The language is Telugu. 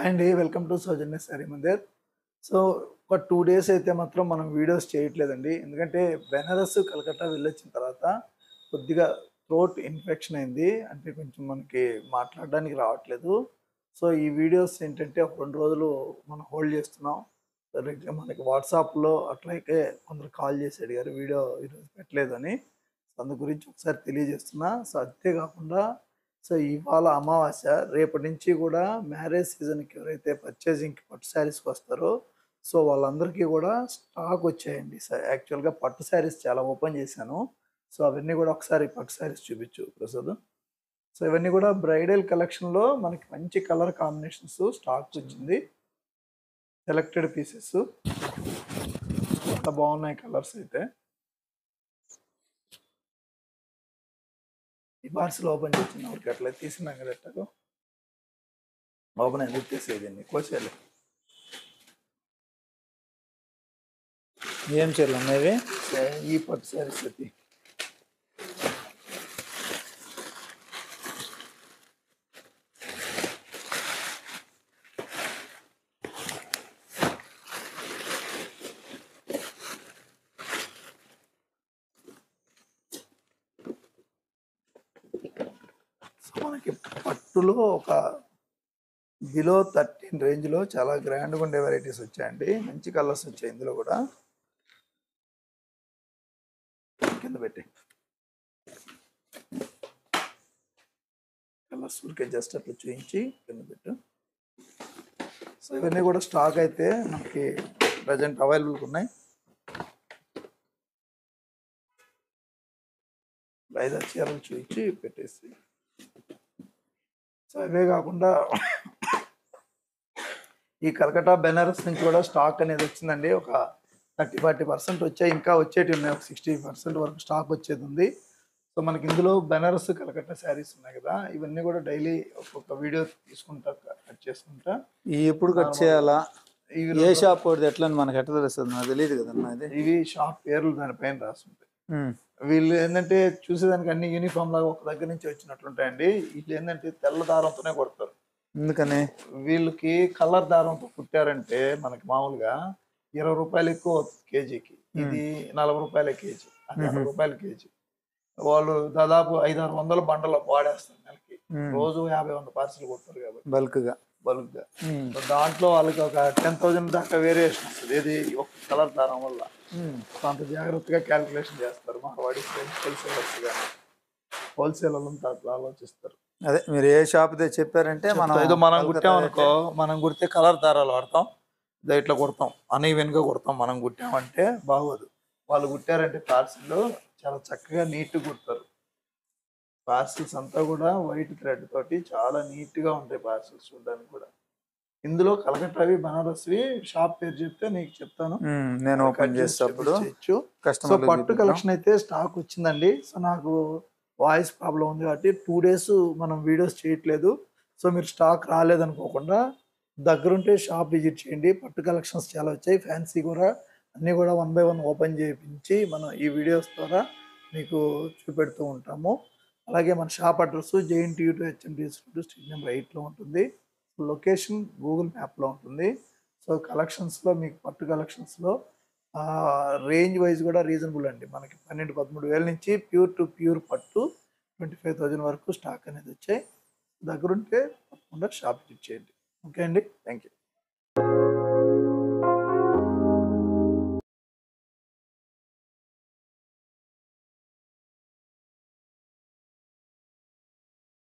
హాయ్ అండి. Welcome to Soujanya sari Mandir. So, ఒక 2 డేస్ అయితే మాత్రం మనం వీడియోస్ చేయట్లేదండి. ఎందుకంటే బెనారస్, కలకత్తా వెళ్ళొచ్చిన తర్వాత కొద్దిగా థ్రోట్ ఇన్ఫెక్షన్ అయింది. అంటే కొంచెం మనకి మాట్లాడడానికి రావట్లేదు. సో, ఈ వీడియోస్ ఏంటంటే ఒక 2 రోజులు మనం హోల్డ్ చేస్తున్నాం. మనకి వాట్సాప్‌లో అట్లాగే కొందరు కాల్ చేసి అడిగారు వీడియో ఈరోజు పెట్టలేదని. సో, అందు గురించి ఒకసారి తెలియజేస్తున్నా. సో, అంతే కాకుండా ఇవాళ అమావాస్య. రేపటి నుంచి గూడా మ్యారేజ్ సీజన్‌కి ఎవరైతే పర్చేజింగ్‌కి పట్టు శారీస్‌కి వస్తారో, సో, వాళ్ళందరికీ గూడా స్టాక్ వచ్చాయండి. యాక్చువల్‌గా పట్టు శారీస్ చాలా ఓపెన్ చేశాను. సో, అవన్నీ గూడా ఒకసారి పట్టు శారీస్ చూపించు ప్రసాద్. సో, ఇవన్నీ గూడా బ్రైడల్ కలెక్షన్‌లో మనకి మంచి కలర్ కాంబినేషన్స్ స్టాక్ వచ్చింది. Selected pieces. చాలా బాగున్నాయి కలర్స్ అయితే. ఈ పార్సల్ ఓపెన్ చేసిన ఊరికి అట్లా తీసినాం కదా ఎట్టాగో. ఓపెన్ ఎందుకు తీసేదండి కోసేయాలి. ఏం చీరలు ఉన్నాయి? ఈ పట్టు శారీస్ అది. మనకి పట్టులో ఒక బిలో 13 రేంజ్లో చాలా గ్రాండ్గా ఉండే వెరైటీస్ వచ్చాయండి. మంచి కలర్స్ వచ్చాయి ఇందులో కూడా. కింద పెట్టి కలర్స్ ఊరికే జస్ట్ అట్లా చూపించి కింద పెట్టు. సో ఇవన్నీ కూడా స్టాక్ అయితే మనకి ప్రజెంట్ అవైలబుల్గా ఉన్నాయి. 5 చీరలు చూపించి పెట్టేసి. సో అవే కాకుండా ఈ కలకత్తా బెనారస్ నుంచి కూడా స్టాక్ అనేది వచ్చిందండి. ఒక 30-40% వచ్చాయి. ఇంకా వచ్చేటి ఉన్నాయి. ఒక 60% వరకు స్టాక్ వచ్చేది ఉంది. సో మనకి ఇందులో బెనారస్, కలకత్తా శారీస్ ఉన్నాయి కదా, ఇవన్నీ కూడా డైలీ ఒక్కొక్క వీడియో తీసుకుంటా, కట్ చేసుకుంటా. ఎప్పుడు కట్ చేయాలా? ఏ షాప్ ఒకటి ఎట్లా మనకి ఎట్లా తెలుస్తుంది? నాకు తెలియదు కదన్నా. ఇవి షాప్ పేర్లు దానిపైన రాస్తుంటాయి. వీళ్ళు ఏంటంటే చూసేదానికి అన్ని యూనిఫామ్ లాగా ఒక దగ్గర నుంచి వచ్చినట్లుంటాయండి. వీళ్ళు ఏంటంటే తెల్ల దారంతోనే కొడతారు. ఎందుకని? వీళ్ళకి కలర్ దారంతో కుట్టారంటే మనకి మామూలుగా 20 రూపాయలు ఎక్కువ కేజీకి, ఇది 40 రూపాయల కేజీ, అది 60 రూపాయల కేజీ. వాళ్ళు దాదాపు 500-600 బండలు వాడేస్తారు నెలకి. రోజు 50-100 పార్సల్ కొడతారు కాబట్టి బల్క్గా. దాంట్లో వాళ్ళకి ఒక 10,000 దాకా వేరియేషన్ వస్తుంది. ఏది ఒక కలర్ దారం వల్ల. అంత జాగ్రత్తగా క్యాలిక్యులేషన్ చేస్తారు మా వాడి హోల్సేలర్స్ కానీ. హోల్సేల్ వాళ్ళంతా అట్లా ఆలోచిస్తారు. అదే మీరు ఏ షాప్ చెప్పారంటే మనం కుట్టామనుకో, మనం కుడితే కలర్ దారాలు వాడతాం, ఇట్లా కుడతాం, అనీవెన్గా కుడతాం. మనం కుట్టామంటే బాగోదు. వాళ్ళు కుట్టారంటే పార్సిల్ చాలా చక్కగా నీట్గా కుడతారు. పార్సిల్స్ అంతా కూడా వైట్ థ్రెడ్ తోటి చాలా నీట్గా ఉంటాయి పార్సిల్స్ చూడడానికి కూడా. ఇందులో కలకత్తావి, బనారస్వి షాప్ పేరు చెప్తే నీకు చెప్తాను. నేను ఓపెన్ చేసేటప్పుడు సో పట్టు కలెక్షన్ అయితే స్టాక్ వచ్చిందండి. సో నాకు వాయిస్ ప్రాబ్లం ఉంది కాబట్టి 2 డేస్ మనం వీడియోస్ చేయట్లేదు. సో మీరు స్టాక్ రాలేదనుకోకుండా దగ్గరుంటే షాప్ విజిట్ చేయండి. పట్టు కలెక్షన్స్ చాలా వచ్చాయి. ఫ్యాన్సీ కూడా అన్నీ కూడా 1 బై 1 ఓపెన్ చేయించి మనం ఈ వీడియోస్ ద్వారా మీకు చూపెడుతూ ఉంటాము. అలాగే మన shop address JNTU to HMDS road, street number 8లో ఉంటుంది. లొకేషన్ గూగుల్ మ్యాప్లో ఉంటుంది. సో కలెక్షన్స్లో మీకు పట్టు కలెక్షన్స్లో రేంజ్ వైజ్ కూడా రీజనబుల్ అండి. మనకి 12-13 వేల నుంచి ప్యూర్ టు ప్యూర్ పట్టు 25,000 వరకు స్టాక్ అనేది వచ్చాయి. దగ్గరుంటే తప్పకుండా షాప్ విజిట్ చేయండి. ఓకే అండి, థ్యాంక్ యూ.